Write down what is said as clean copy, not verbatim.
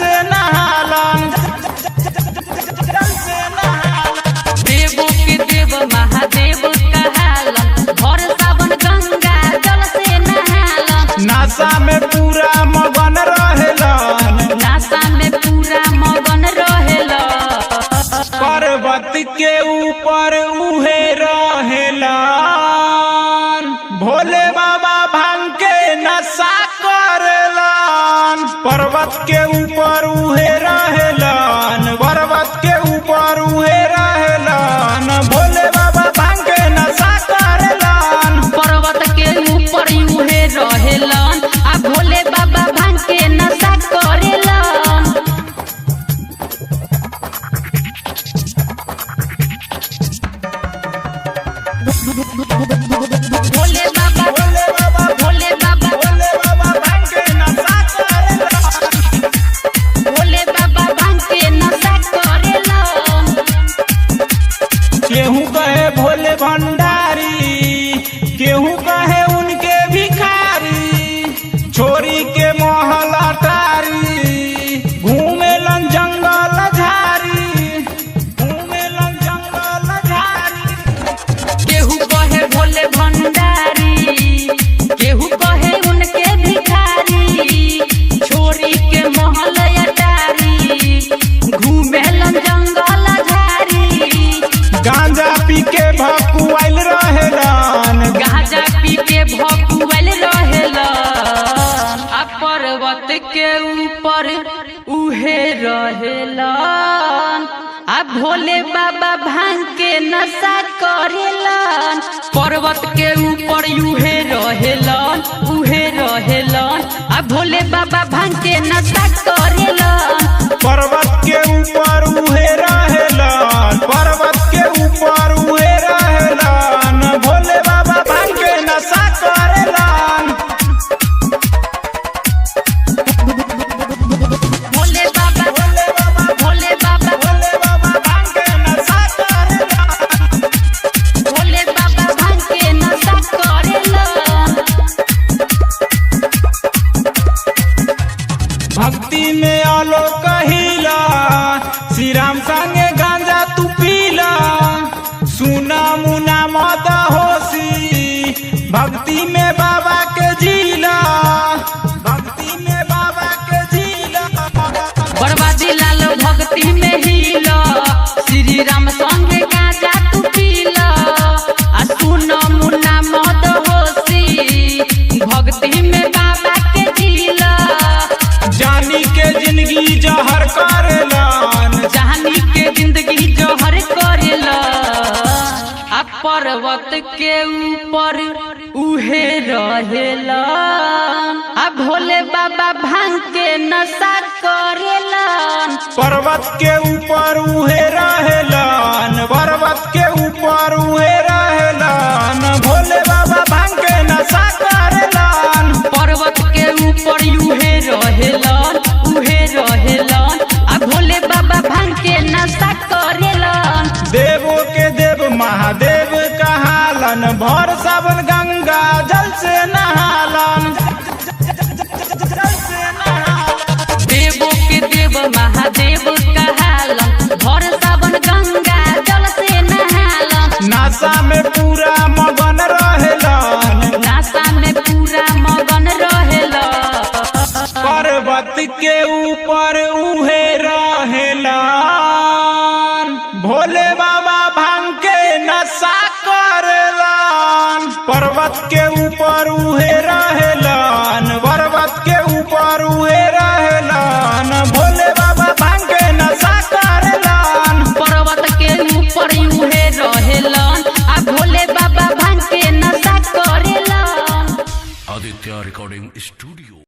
से नहालन। देवो के देव महादेव कहालन, भर सावन गंगा जल से नहालन। नासा में पूरा मगन रहेलन, नासा में पूरा मगन रहेलन। पर्वत के ऊपर उहे रहेलन, भोले बाबा भांग के नशा करेलन। पर्वत के ऊपर उहे रहेलन, पर्वत के ऊपर उहे रहेलन, भोले बाबा भांग के नशा करेलन। पर्वत के ऊपर उहे रहेलन, आ भोले बाबा भांग के नशा करेलन। भोले बाबा भोले बाबा भोले बाबा भोले बाबा भांग के नशा करेलन। भोले बाबा भांग के नशा करेलन। केहू कहे भोले भंडारी, केहू कहे उनके भिखारी। छोरी के महल अटारी, घूमेलन जंगल झारी, घूमेलन जंगल झारी। केहू कहे भोले भंडारी, केहू कहे उनके भिखारी। छोरी के महल अटारी, घूमेलन जंगल झारी। गांजा पी के भकुआइल रहेलन, गांजा पी के भकुआइल रहेलन। आ पर्वत के ऊपर उहे रहेलन, आ भोले बाबा भांग के नशा करेलन। पर्वत के ऊपर उहे रहेलन, उहे रहेलन, आ भोले बाबा भांग के नशा करेलन। पर्वत के ऊपर उहे रहेलन, पर्वत के ऊपर उहे रहेलन, भोले बाबा भांग के नशा करेलन। भोले बाबा भोले बाबा भोले बाबा भोले बाबा भांग के नशा करेलन। भोले बाबा भांग के नशा करेलन। भक्ति में आलो कहिला, श्री राम संगे गांजा तू पीला। सुना मुना मत होसी, भक्ति में बाबा के जीला, भक्ति में बाबा के जीला। बर्बादी लाल भक्ति में हिला, श्री राम संगे गांजा तू पीला। आ सुन मुन्ना मद होसी, भक्ति में बाबा के जीला। जानी के जिंदगी जहर करेलन, जहानी के जिंदगी जोहर करेला। आ पर्वत के ऊपर उहे रहेलन, आ भोले बाबा भांग के नशा करेलन। पर्वत के ऊपर उहे रहेलन, पर्वत के ऊपर उहे रहेलन, भोले बाबा भांग के नशा करेलन। पर्वत के ऊपर उहे रहेलन, उहे रहेलन, आ भोले बाबा भांग के नशा करेलन। देवो के देव महादेव कहालन, भर सावन गंगा जल से नहालन। देवो के देव महादेव कहालन, भर सावन गंगा जल से नहालन। नासा में पूरा मगन रहेलन, नासा में पूरा मगन रहेलन। पर्वत के ऊपर उहे रहेलन, भोले बाबा भांग के नशा करेलन। पर्वत के ऊपर उहे रहेलन,